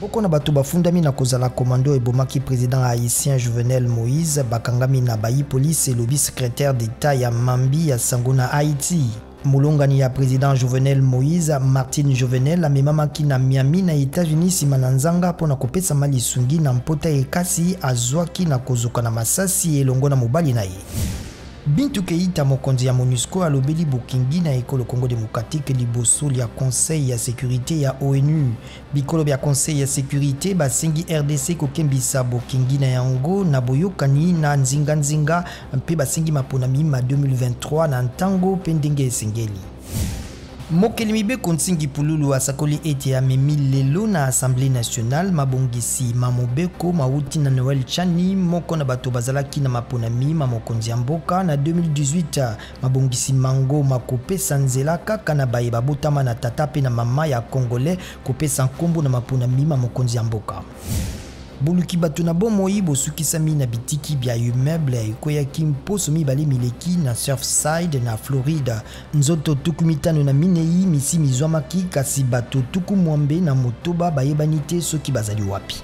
Boko na bato bafundami na kozala komando ebomaki président haïtien Jovenel Moïse bakangami na bayi police elobi secrétaire d'état ya Mambi ya sango na Haïti. Mulongani ya président Jovenel Moïse Martine Jovenel amemamaki na Miami na États-Unis sima na nzanga pona kopesa mali sungi na mpota ekasi azwaki na kozoka na masasi elongo na mobali na ye. Bintou Keita mokonzi ya MONUSCO alobeli Bokingi na ekolo Congo démocratique liboso ya conseil ya sécurité ya ONU. Bikolo ya conseil ya sécurité basengi RDC kokembisa Bokingi na yango na boyokani na nzinga mpe basengi maponami ma 2023 na ntango pendenge esengeli. Mokeli mibe kontingi pululu asakoli ete amemi lelo na Assemblée nationale mabongisi mamobeko mauti na Noël Chani moko na bato bazalaki na maponami mamokonzi ya mboka na 2018 mabongisi mango makopesa nzela kaka na baye babotama na tata pe na mama ya Congolais kopesa nkombo na maponami mamokonzi ya mboka. Boluki bato na bomoi bosukisami na bitiki bya immeuble ekoyaki mposo mibale mileki na Surfside na Florida. Nzoto tuku mitano na minei misi mizwamaki kasi bato tuku mwambe na motoba bayebani te soki bazali wapi.